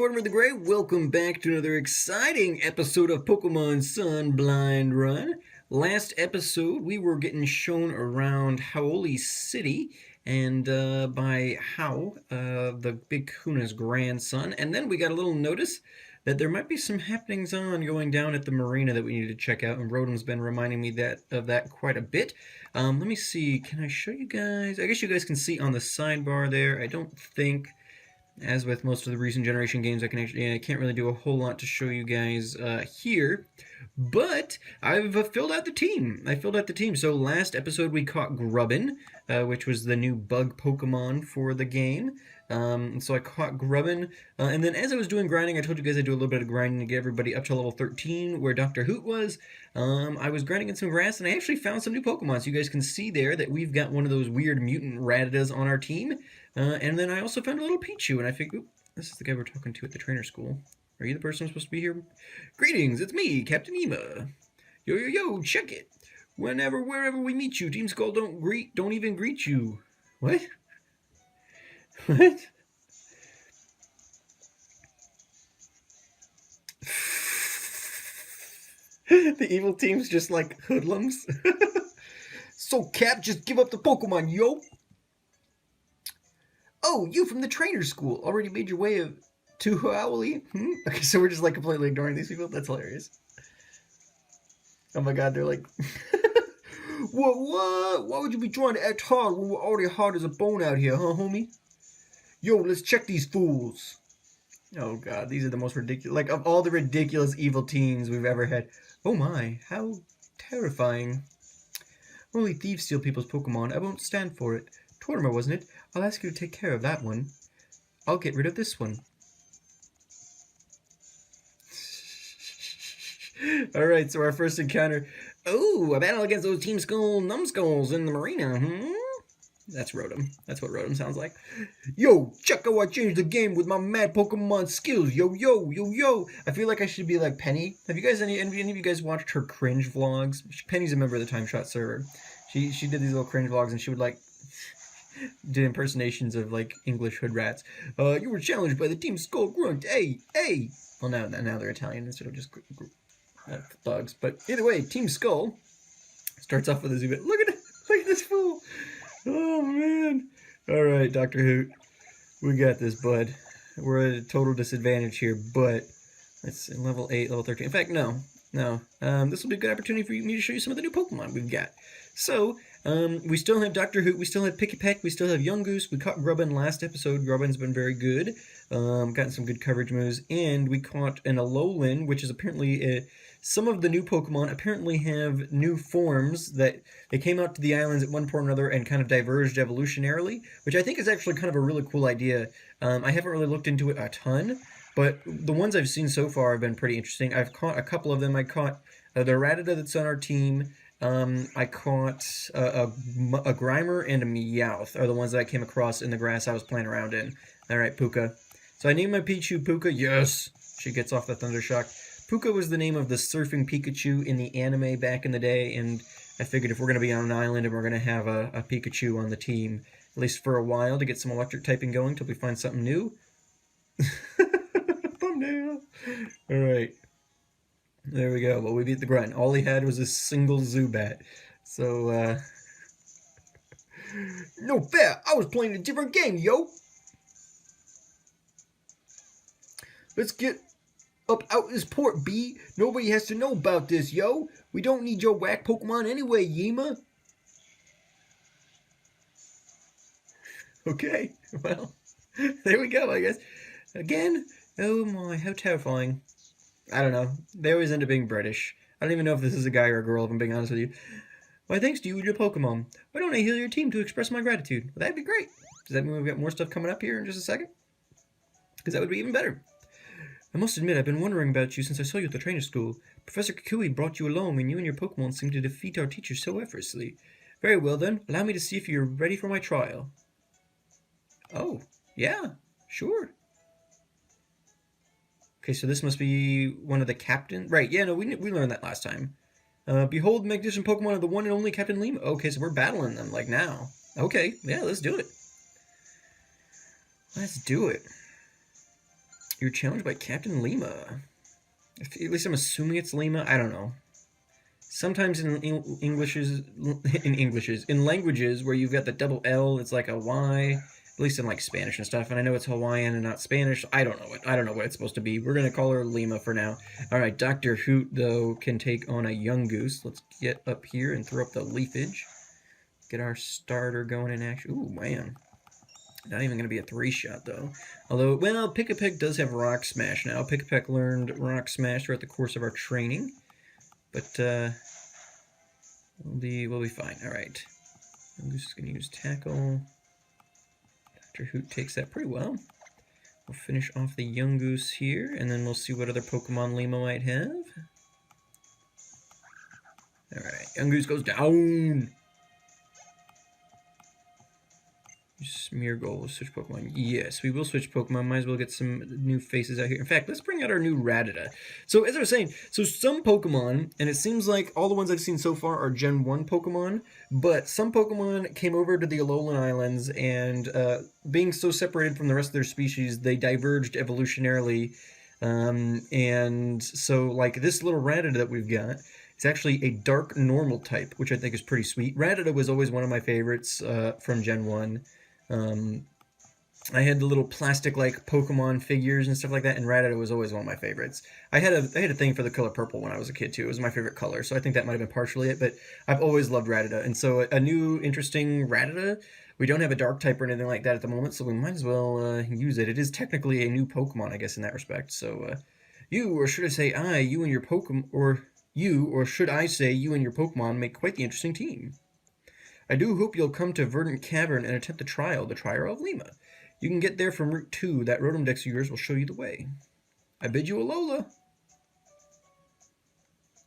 Tortimer the Great. Welcome back to another exciting episode of Pokemon Sun Blind Run. Last episode, we were getting shown around Hau'oli City and by Hau, the big Kahuna's grandson. And then we got a little notice that there might be some happenings on going down at the marina that we need to check out. And Rotom's been reminding me of that quite a bit. Let me see. Can I show you guys? I guess you guys can see on the sidebar there. I don't think... As with most of the recent generation games, I can't really do a whole lot to show you guys here, but I've filled out the team. I filled out the team. So last episode we caught Grubbin, which was the new bug Pokemon for the game. So I caught Grubbin, and then as I was doing grinding, I told you guys I'd do a little bit of grinding to get everybody up to level 13, where Dr. Hoot was. I was grinding in some grass, and I actually found some new Pokemon. So you guys can see there that we've got one of those weird mutant Rattatas on our team. And then I also found a little Pichu, and I think, this is the guy we're talking to at the trainer school. Are you the person I'm supposed to be here? Greetings, it's me, Captain Ema. Yo, check it. Wherever we meet you, Team Skull don't even greet you. What? What? The evil team's just like hoodlums. So, Cap, just give up the Pokemon, yo. Oh, you from the trainer school already made your way to Hau'oli? Okay, so we're just like completely ignoring these people? That's hilarious. Oh my god, they're like... What? Why would you be trying to act hard when we're already hard as a bone out here, huh, homie? Yo, let's check these fools. Oh god, these are the most ridiculous... Like, of all the ridiculous evil teens we've ever had. Oh my, how terrifying. Only thieves steal people's Pokemon. I won't stand for it. Tortimer, wasn't it? I'll ask you to take care of that one. I'll get rid of this one. Alright, so our first encounter. Oh, a battle against those Team Skull Numskulls in the marina. That's Rotom. That's what Rotom sounds like. Yo, check how I changed the game with my mad Pokemon skills. Yo. I feel like I should be like Penny. Have you guys, any of you guys watched her cringe vlogs? Penny's a member of the Time Shot server. She did these little cringe vlogs, and she would like did impersonations of like English hood rats. You were challenged by the Team Skull Grunt. Hey. Well, now they're Italian instead of just thugs. But either way, Team Skull starts off with a Zubat. Look at this fool. Oh man. All right, Dr. Hoot, we got this, bud. We're at a total disadvantage here, but it's level 8, level 13. In fact, no. This will be a good opportunity for me to show you some of the new Pokemon we've got. So, we still have Dr. Hoot, we still have Pikipek, we still have Young Goose, we caught Grubbin last episode. Grubbin's been very good, gotten some good coverage moves, and we caught an Alolan, which is apparently, some of the new Pokemon apparently have new forms that they came out to the islands at one point or another and kind of diverged evolutionarily, which I think is actually kind of a really cool idea. I haven't really looked into it a ton, but the ones I've seen so far have been pretty interesting. I've caught a couple of them. I caught the Rattata that's on our team. I caught a Grimer and a Meowth are the ones that I came across in the grass I was playing around in. Alright, Puka. So I named my Pichu Puka. Yes! She gets off the Thundershock. Puka was the name of the surfing Pikachu in the anime back in the day, and I figured if we're going to be on an island and we're going to have a Pikachu on the team, at least for a while, to get some electric typing going till we find something new. Thumbnail! Alright. There we go. Well, we beat the grunt. All he had was a single Zubat. So, no fair! I was playing a different game, yo! Let's get up out this port, B. Nobody has to know about this, yo. We don't need your whack Pokemon anyway, Yima. Okay, well, there we go, I guess. Again? Oh my, how terrifying. I don't know. They always end up being British. I don't even know if this is a guy or a girl, if I'm being honest with you. Why, thanks to you and your Pokemon. Why don't I heal your team to express my gratitude? Well, that'd be great. Does that mean we've got more stuff coming up here in just a second? Because that would be even better. I must admit, I've been wondering about you since I saw you at the trainer school. Professor Kukui brought you along, and you and your Pokemon seem to defeat our teacher so effortlessly. Very well, then. Allow me to see if you're ready for my trial. Oh, yeah, sure. Okay, so this must be one of the captains. Right, yeah, no, we learned that last time. Behold the magnificent Pokemon of the one and only Captain Lima. Okay, so we're battling them, like, now. Okay, yeah, let's do it. Let's do it. You're challenged by Captain Lima. At least I'm assuming it's Lima. I don't know. Sometimes in languages where you've got the double L, it's like a Y. At least in like Spanish and stuff. And I know it's Hawaiian and not Spanish. I don't know what it's supposed to be. We're gonna call her Lima for now. All right, Dr. Hoot though can take on a young goose. Let's get up here and throw up the leafage. Get our starter going in action. Ooh, man. Not even going to be a 3-shot, though. Although, well, Pick-a-Peck does have Rock Smash now. Pick-a-Peck learned Rock Smash throughout the course of our training. But, we'll be fine. Alright. Goose is going to use Tackle. Dr. Hoot takes that pretty well. We'll finish off the young goose here, and then we'll see what other Pokemon Lima might have. Alright, young goose goes down! Smeargle will switch Pokemon. Yes, we will switch Pokemon. Might as well get some new faces out here. In fact, let's bring out our new Rattata. So, as I was saying, some Pokemon, and it seems like all the ones I've seen so far are Gen 1 Pokemon, but some Pokemon came over to the Alolan Islands, and being so separated from the rest of their species, they diverged evolutionarily. And so, like, this little Rattata that we've got, it's actually a dark normal type, which I think is pretty sweet. Rattata was always one of my favorites from Gen 1. I had the little plastic-like Pokemon figures and stuff like that, and Rattata was always one of my favorites. I had a thing for the color purple when I was a kid, too. It was my favorite color, so I think that might have been partially it, but I've always loved Rattata. And so a new, interesting Rattata, we don't have a dark type or anything like that at the moment, so we might as well use it. It is technically a new Pokemon, I guess, in that respect. So, you, or should I say I, you and your Pokemon, or should I say you and your Pokemon make quite the interesting team. I do hope you'll come to Verdant Cavern and attempt the trial of Lima. You can get there from Route 2. That Rotom Dex of yours will show you the way. I bid you Alola.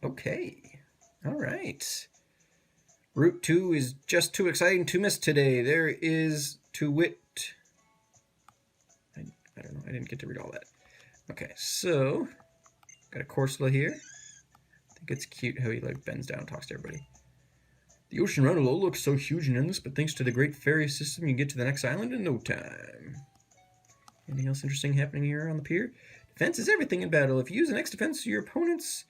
Okay. Alright. Route 2 is just too exciting to miss today. There is to wit... I don't know. I didn't get to read all that. Okay, so... Got a Corsola here. I think it's cute how he like bends down and talks to everybody. The ocean around Alola looks so huge and endless, but thanks to the great ferry system, you can get to the next island in no time. Anything else interesting happening here on the pier? Defense is everything in battle. If you use an X defense, your opponent's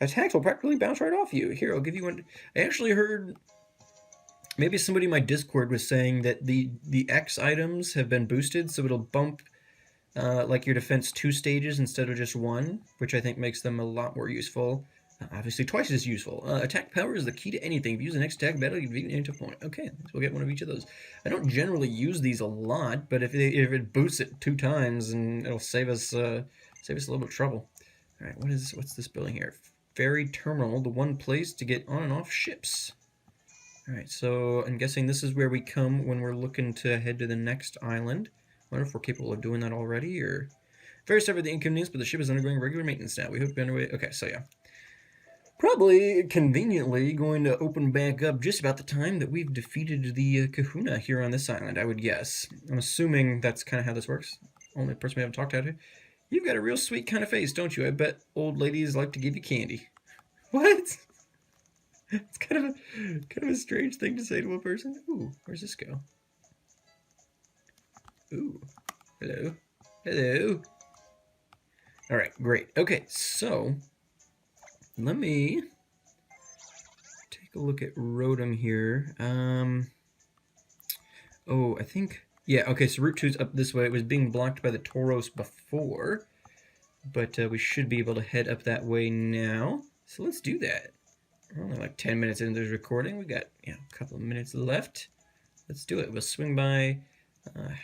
attacks will practically bounce right off you. Here, I'll give you one. I actually heard maybe somebody in my Discord was saying that the X items have been boosted, so it'll bump like your defense 2 stages instead of just 1, which I think makes them a lot more useful. Obviously, twice as useful. Attack power is the key to anything. If you use an X attack battle, you can beat an opponent. Okay, so we'll get one of each of those. I don't generally use these a lot, but if it boosts it 2 times, and it'll save us a little bit of trouble. All right, what's this building here? Ferry terminal, the one place to get on and off ships. All right, so I'm guessing this is where we come when we're looking to head to the next island. I wonder if we're capable of doing that already, or... Ferry suffered the inconvenience, but the ship is undergoing regular maintenance now. We hope to be underway. Okay, so yeah. Probably conveniently going to open back up just about the time that we've defeated the Kahuna here on this island, I would guess. I'm assuming that's kind of how this works. Only person we haven't talked to. You've got a real sweet kind of face, don't you? I bet old ladies like to give you candy. What? It's kind of a strange thing to say to a person. Ooh, where's this go? Ooh, hello, hello. All right, great. Okay, so let me take a look at Rotom here. Oh, I think, yeah, okay, so Route 2 is up this way. It was being blocked by the Tortoise before, but we should be able to head up that way now. So let's do that. We're only like 10 minutes into this recording. We got a couple of minutes left. Let's do it. We'll swing by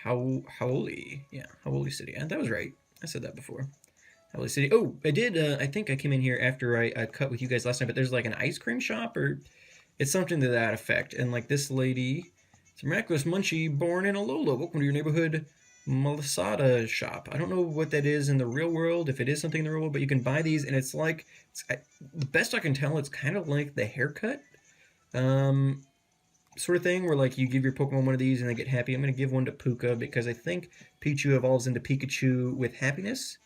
Hau'oli. Yeah, Hau'oli City. And that was right. I said that before. Hau'oli City. Oh, I did. I think I came in here after I cut with you guys last night, but there's like an ice cream shop, or it's something to that effect. And like this lady, it's a miraculous munchie born in Alola. Welcome to your neighborhood Malasada shop. I don't know what that is in the real world, if it is something in the real world, but you can buy these, and it's like, the best I can tell, it's kind of like the haircut sort of thing, where like you give your Pokemon one of these and they get happy. I'm going to give one to Puka because I think Pichu evolves into Pikachu with happiness.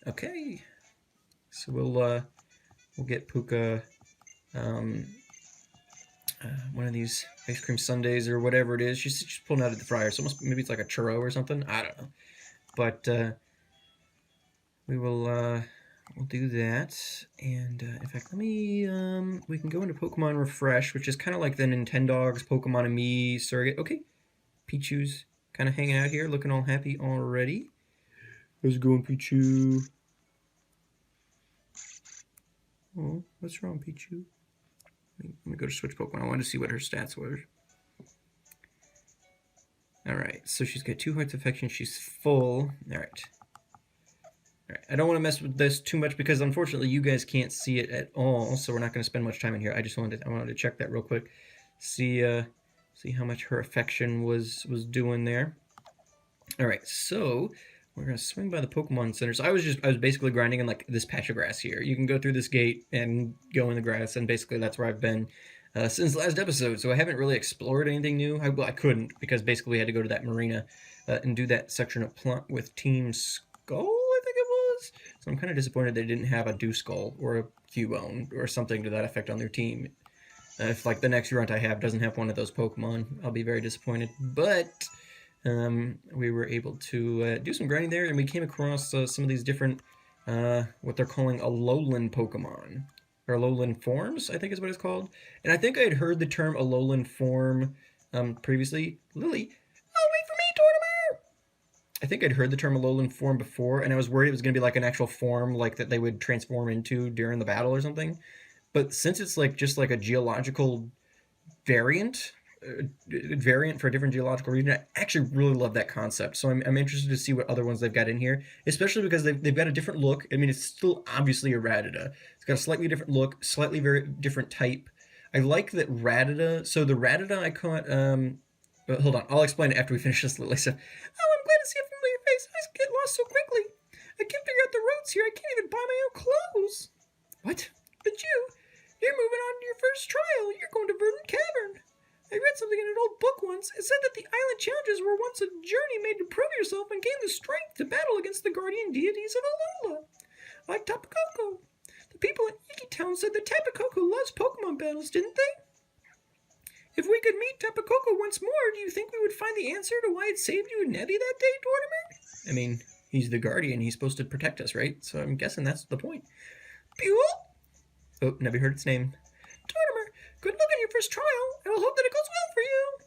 Okay, so we'll get Puka one of these ice cream sundaes or whatever it is. She's pulling out of the fryer, so maybe it's like a churro or something. I don't know. But we will we'll do that. And in fact, let me we can go into Pokemon Refresh, which is kind of like the Nintendogs Pokemon and Me surrogate. Okay, Pichu's kind of hanging out here, looking all happy already. How's it going, Pichu? Oh, what's wrong, Pichu? Let me go to switch Pokemon. I wanted to see what her stats were. Alright, so she's got 2 hearts affection. She's full. Alright. Alright, I don't want to mess with this too much because unfortunately you guys can't see it at all, so we're not going to spend much time in here. I wanted to check that real quick. See how much her affection was doing there. Alright, so we're gonna swing by the Pokemon Center. So I was basically grinding in like this patch of grass here. You can go through this gate and go in the grass, and basically that's where I've been since the last episode. So I haven't really explored anything new. I couldn't because basically we had to go to that marina and do that section of plant with Team Skull, I think it was. So I'm kind of disappointed they didn't have a Dewskull or a Cubone or something to that effect on their team. If like the next runt I have doesn't have one of those Pokemon, I'll be very disappointed. But we were able to do some grinding there, and we came across some of these different, what they're calling Alolan Pokemon, or Alolan forms, I think is what it's called. And I think I had heard the term Alolan form previously. Lily, oh, wait for me, Tortimer! I think I'd heard the term Alolan form before, and I was worried it was going to be like an actual form like that they would transform into during the battle or something. But since it's like just like a geological variant for a different geological region, I actually really love that concept. So I'm interested to see what other ones they've got in here, especially because they've got a different look. I mean, it's still obviously a Rattata. It's got a slightly different look, slightly very different type. I like that Rattata. So the Rattata I caught. Hold on, I'll explain it after we finish this, Lily. So, oh, I'm glad to see a familiar face. I just get lost so quickly. I can't figure out the routes here. I can't even buy my own clothes. What? But you're moving on to your first trial. You're going to Verdant Cavern. I read something in an old book once. It said that the island challenges were once a journey made to prove yourself and gain the strength to battle against the guardian deities of Alola. Like Tapu Koko. The people in Iki Town said that Tapu Koko loves Pokemon battles, didn't they? If we could meet Tapu Koko once more, do you think we would find the answer to why it saved you and Nebby that day, Tortimer? I mean, he's the guardian. He's supposed to protect us, right? So I'm guessing that's the point. Buell? Oh, Nebby heard its name. Tortimer, good luck on your first trial. I will hope that it goes well for you.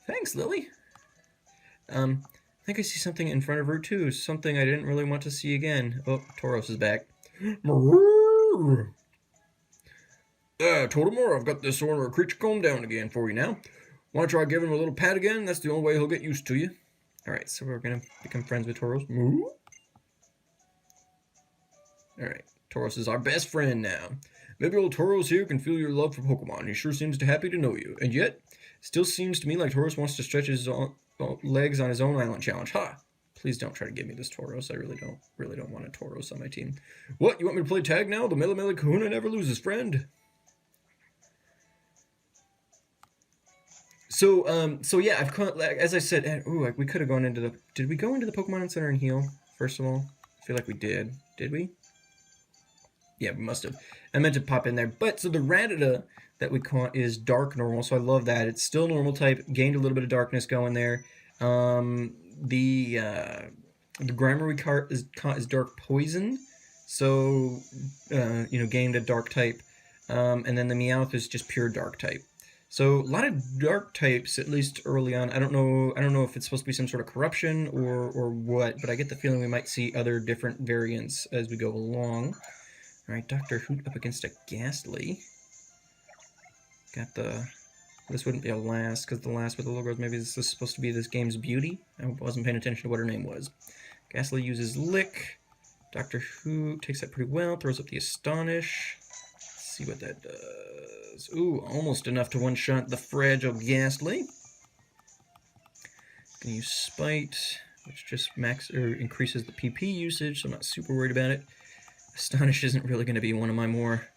Thanks, Lily. I think I see something in front of her, too. Something I didn't really want to see again. Oh, Tauros is back. Tortimer, I've got this ornery creature calmed down again for you now. Want to try giving him a little pat again? That's the only way he'll get used to you. Alright, so we're going to become friends with Tauros. Alright, Tauros is our best friend now. Maybe old Tauros here can feel your love for Pokemon. He sure seems happy to know you. And yet, still seems to me like Tauros wants to stretch his legs on his own island challenge. Ha! Please don't try to give me this Tauros. I really don't want a Tauros on my team. What? You want me to play tag now? The Mele Mele Kahuna never loses, friend. So yeah, I've caught, as I said, we could have gone into the, did we go into the Pokemon Center and heal, first of all? I feel like we did. Did we? Yeah, we must have. I meant to pop in there. But, so the Rattata that we caught is dark normal, so I love that. It's still normal type, gained a little bit of darkness going there. The Grimer we caught is dark poison, so, gained a dark type. And then the Meowth is just pure dark type. So a lot of dark types, at least early on. I don't know if it's supposed to be some sort of corruption or what, but I get the feeling we might see other different variants as we go along. All right, Dr. Hoot up against a Ghastly. Got the. This wouldn't be a last because the last with the logos. Maybe this is supposed to be this game's beauty. I wasn't paying attention to what her name was. Ghastly uses Lick. Dr. Hoot takes that pretty well. Throws up the Astonish. Let's see what that does. Ooh, almost enough to one-shot the fragile Ghastly. Gonna use Spite, which just increases the PP usage, so I'm not super worried about it. Astonish isn't really going to be one of my more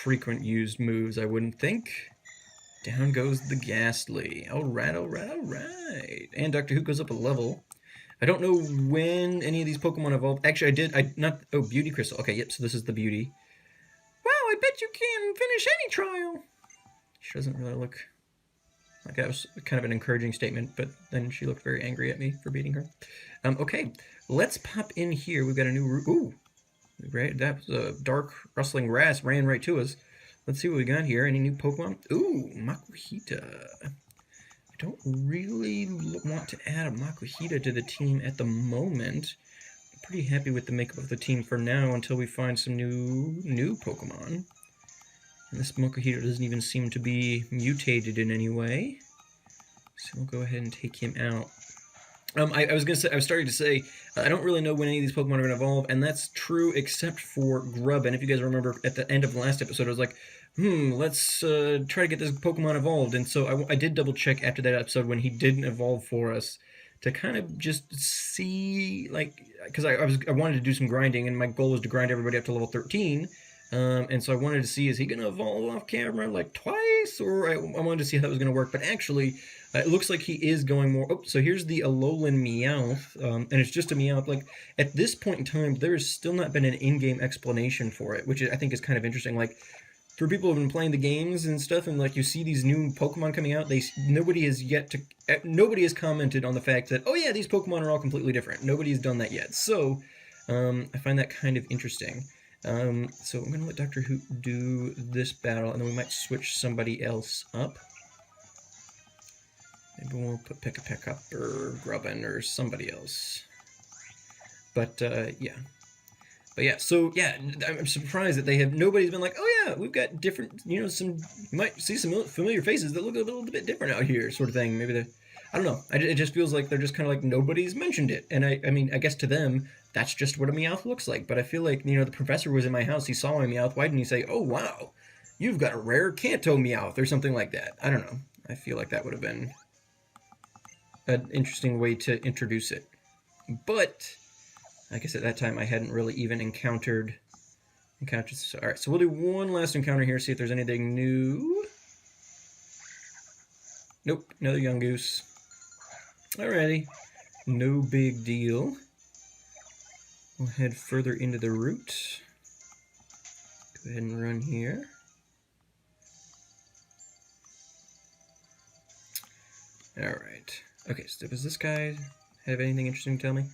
frequent used moves, I wouldn't think. Down goes the Ghastly. Alright. And Dr. Hoot goes up a level. I don't know when any of these Pokemon evolved. Actually, Beauty Crystal. Okay, yep, so this is the Beauty. Wow, I bet you can finish any trial. She doesn't really look like that was kind of an encouraging statement, but then she looked very angry at me for beating her. Okay, let's pop in here. We've got a new route. Ooh, right, that was a dark rustling grass ran right to us. Let's see what we got here. Any new Pokemon? Ooh, Makuhita. I don't really want to add a Makuhita to the team at the moment. I'm pretty happy with the makeup of the team for now until we find some new Pokemon. And this Makuhita doesn't even seem to be mutated in any way. So we'll go ahead and take him out. I was starting to say, I don't really know when any of these Pokemon are going to evolve, and that's true except for Grub. And if you guys remember, at the end of the last episode, I was like, let's try to get this Pokemon evolved. And so I did double check after that episode when he didn't evolve for us to kind of just see, like, because I wanted to do some grinding, and my goal was to grind everybody up to level 13. And so I wanted to see, is he going to evolve off camera like twice, or I wanted to see how that was going to work. But actually, it looks like he is going more. Oh, so here's the Alolan Meowth, and it's just a Meowth. Like, at this point in time, there has still not been an in-game explanation for it, which I think is kind of interesting. Like, for people who have been playing the games and stuff, and like you see these new Pokemon coming out, nobody has commented on the fact that, oh yeah, these Pokemon are all completely different. Nobody has done that yet. So I find that kind of interesting. So I'm going to let Dr. Hoot do this battle, and then we might switch somebody else up. Maybe we'll put Pick up or Grubbin or somebody else. But, yeah. But yeah, so yeah, I'm surprised that nobody's been like, oh yeah, we've got different, you might see some familiar faces that look a little bit different out here, sort of thing. Maybe I don't know. It just feels like they're just kind of like nobody's mentioned it. And I mean, I guess to them, that's just what a Meowth looks like. But I feel like, the professor was in my house, he saw my Meowth, why didn't he say, oh wow, you've got a rare Kanto Meowth or something like that? I don't know. I feel like that would have been an interesting way to introduce it. But I guess at that time I hadn't really even encountered. All right, so we'll do one last encounter here, see if there's anything new. Nope, another young goose. Alrighty, no big deal. We'll head further into the route. Go ahead and run here. Alright. Okay, so does this guy have anything interesting to tell me?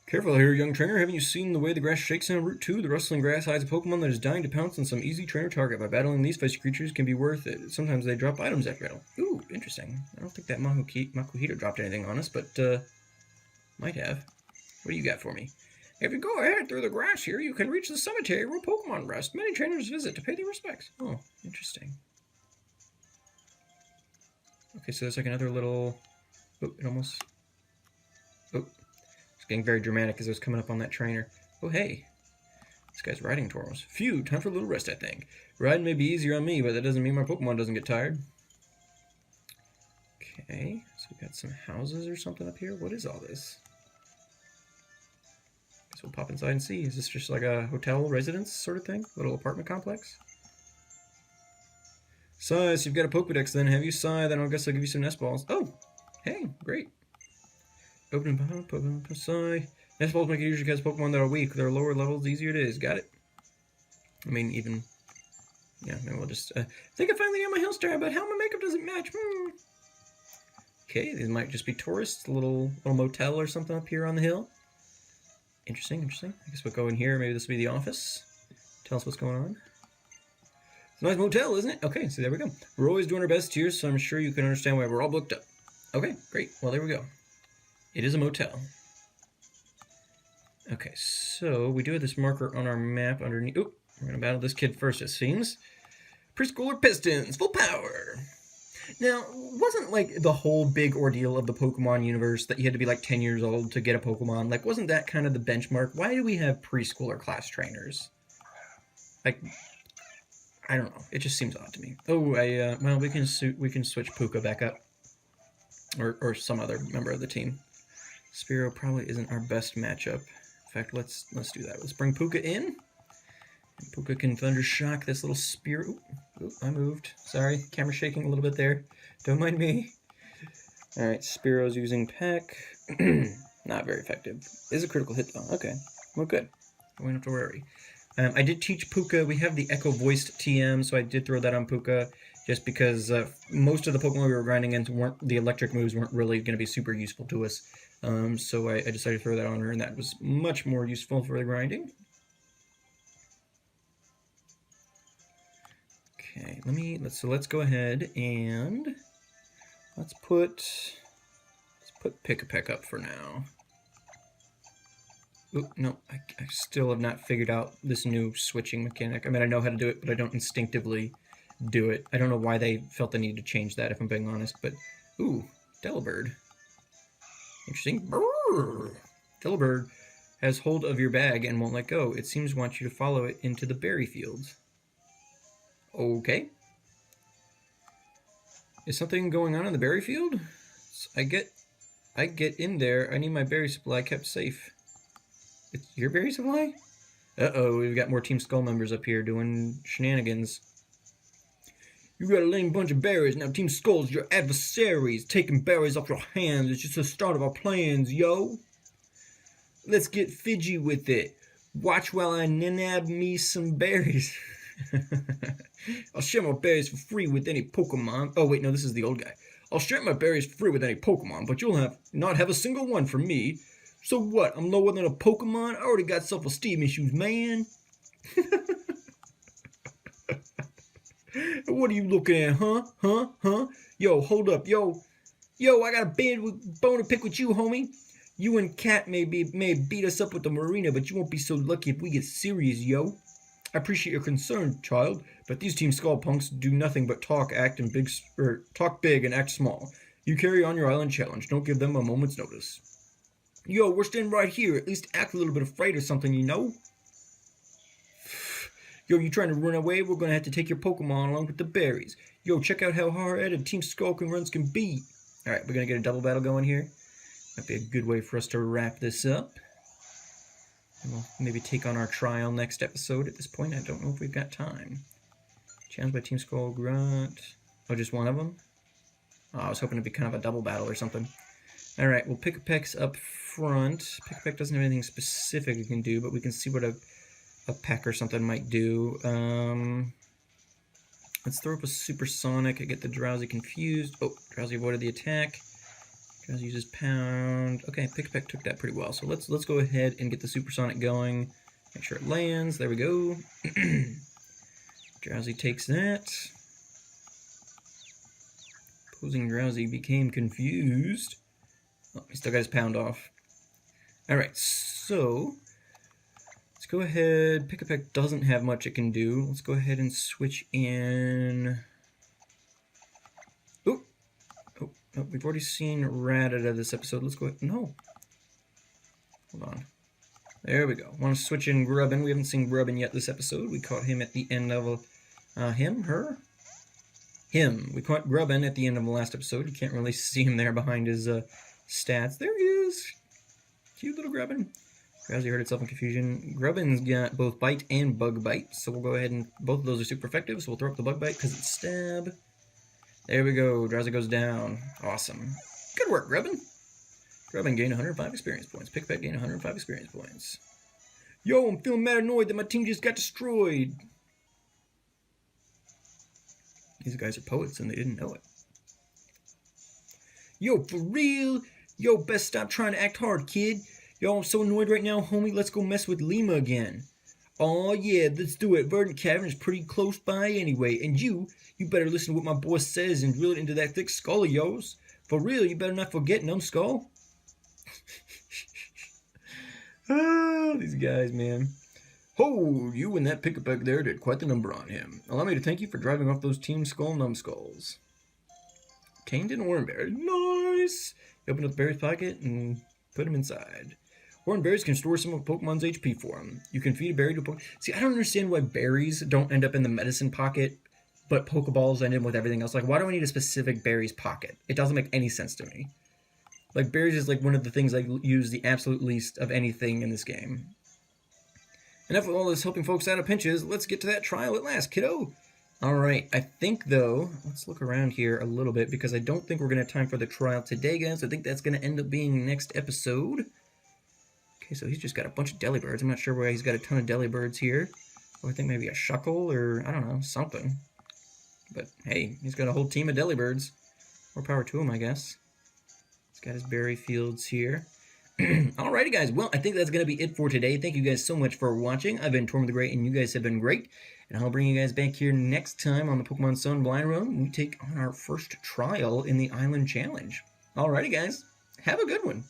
Careful here, young trainer. Haven't you seen the way the grass shakes on Route 2? The rustling grass hides a Pokemon that is dying to pounce on some easy trainer target. By battling these feisty creatures can be worth it. Sometimes they drop items after battle. Ooh, interesting. I don't think that Makuhita dropped anything on us, but might have. What do you got for me? If you go ahead through the grass here, you can reach the cemetery where Pokemon rest. Many trainers visit to pay their respects. Oh, interesting. Okay, so there's like another little... Oh, it almost... Oh. It's getting very dramatic as I was coming up on that trainer. Oh, hey. This guy's riding Tortoise. Phew, time for a little rest, I think. Riding may be easier on me, but that doesn't mean my Pokemon doesn't get tired. Okay, so we've got some houses or something up here. What is all this? Guess we'll pop inside and see. Is this just like a hotel residence sort of thing? Little apartment complex? Sai, so you've got a Pokedex then, have you? Sai, then I guess I'll give you some nest balls. Oh, hey, great. Open Pokemon, Sai. Nest balls make it easier because Pokemon that are weak. They're lower levels, the easier it is. Got it? I mean, even... Yeah, maybe we'll just... I think I finally got my hair style, but how my makeup doesn't match. Okay, these might just be tourists. A little motel or something up here on the hill. Interesting, interesting. I guess we'll go in here. Maybe this will be the office. Tell us what's going on. It's a nice motel, isn't it? Okay, so there we go. We're always doing our best here, so I'm sure you can understand why we're all booked up. Okay, great. Well, there we go. It is a motel. Okay, so we do have this marker on our map underneath. Oop, we're going to battle this kid first, it seems. Preschooler Pistons, full power. Now, wasn't like the whole big ordeal of the Pokemon universe that you had to be like 10 years old to get a Pokemon? Like, wasn't that kind of the benchmark? Why do we have preschooler class trainers? Like, I don't know. It just seems odd to me. Oh, well, we can switch Puka back up, or some other member of the team. Spearow probably isn't our best matchup. In fact, let's do that. Let's bring Puka in. And Puka can Thunder Shock this little Spearow. Oop, I moved. Sorry, camera shaking a little bit there. Don't mind me. All right, Spearow's using Peck. Not very effective. Is a critical hit though. Okay, well good. We don't have to worry. I did teach Puka. We have the Echo Voiced TM, so I did throw that on Puka, just because most of the Pokemon we were grinding into the electric moves weren't really going to be super useful to us. So I decided to throw that on her, and that was much more useful for the grinding. Okay, let's go ahead and let's put Pick-a-Peck up for now. Oop, no, I still have not figured out this new switching mechanic. I mean, I know how to do it, but I don't instinctively do it. I don't know why they felt the need to change that, if I'm being honest, but... Ooh, Delibird. Interesting. Brrr. Delibird has hold of your bag and won't let go. It seems to want you to follow it into the berry fields. Okay. Is something going on in the berry field? I get in there. I need my berry supply kept safe. It's your berry supply? Uh-oh, we've got more Team Skull members up here doing shenanigans. You got a lame bunch of berries. Now Team Skull's your adversaries. Taking berries off your hands is just the start of our plans, yo. Let's get Fidgy with it. Watch while I nab me some berries. I'll share my berries for free with any Pokemon. Oh, wait, no, this is the old guy. I'll share my berries for free with any Pokemon, but you'll not have a single one from me. So what? I'm lower than a Pokemon? I already got self-esteem issues, man. What are you looking at, huh? Yo, hold up, yo, I got a bone to pick with you, homie. You and Cat may beat us up with the marina, but you won't be so lucky if we get serious, yo. I appreciate your concern, child, but these Team Skull punks do nothing but talk big and act small. You carry on your island challenge. Don't give them a moment's notice. Yo, we're standing right here. At least act a little bit afraid or something, you know? Yo, you trying to run away? We're gonna have to take your Pokemon along with the berries. Yo, check out how hard-headed Team Skull can be. Alright, we're gonna get a double battle going here. Might be a good way for us to wrap this up. And we'll maybe take on our trial next episode. At this point, I don't know if we've got time. Challenged by Team Skull, Grunt. Oh, just one of them? Oh, I was hoping it'd be kind of a double battle or something. Alright, well, Pick-a-Peck's up front. Pick-a-Peck doesn't have anything specific it can do, but we can see what a peck or something might do. Let's throw up a Supersonic. I get the Drowsy confused. Oh, Drowsy avoided the attack. Drowsy uses Pound. Okay, Pick-a-Peck took that pretty well. So let's go ahead and get the Supersonic going. Make sure it lands. There we go. Drowsy takes that. Opposing Drowsy became confused. Oh, he still got his Pound off. Alright, so let's go ahead. Pick-a-Peck doesn't have much it can do. Let's go ahead and switch in. Oh, we've already seen Rattata this episode. Let's go ahead. No. Hold on. There we go. Want to switch in Grubbin. We haven't seen Grubbin yet this episode. We caught him at the end of him. We caught Grubbin at the end of the last episode. You can't really see him there behind his stats. There he is. Cute little Grubbin. Drowsy hurt itself in confusion. Grubbin's got both Bite and Bug Bite, so we'll go ahead and both of those are super effective, so we'll throw up the Bug Bite because it's Stab. There we go. Drowsy goes down. Awesome. Good work, Grubbin. Grubbin gained 105 experience points. Pick-a-Peck gained 105 experience points. Yo, I'm feeling mad annoyed that my team just got destroyed. These guys are poets and they didn't know it. Yo, for real? Yo, best stop trying to act hard, kid. Yo, I'm so annoyed right now, homie. Let's go mess with Lima again. Aw, yeah, let's do it. Verdant Cavern is pretty close by anyway. And you better listen to what my boy says and drill it into that thick skull of yours. For real, you better not forget, Numskull. Ah, these guys, man. Ho, you and that Pick-a-Peck there did quite the number on him. Allow me to thank you for driving off those Team Skull Numskulls. Tamed and Oranberry. Nice! You open up the berry's pocket and put him inside. Oranberries can store some of Pokemon's HP for him. You can feed a berry to a Pokemon. See, I don't understand why berries don't end up in the medicine pocket, but Pokeballs end in with everything else. Like, why do I need a specific berries pocket? It doesn't make any sense to me. Like, berries is like one of the things I use the absolute least of anything in this game. Enough with all this helping folks out of pinches. Let's get to that trial at last, kiddo. Alright, I think, though, let's look around here a little bit, because I don't think we're going to have time for the trial today, guys. I think that's going to end up being next episode. Okay, so he's just got a bunch of Delibirds. I'm not sure why he's got a ton of Delibirds here. Oh, I think maybe a Shuckle, or, I don't know, something. But, hey, he's got a whole team of Delibirds. More power to him, I guess. He's got his berry fields here. Alrighty, guys. Well, I think that's going to be it for today. Thank you guys so much for watching. I've been Torm the Great, and you guys have been great. And I'll bring you guys back here next time on the Pokemon Sun Blind Run when we take on our first trial in the Island Challenge. Alrighty, guys. Have a good one.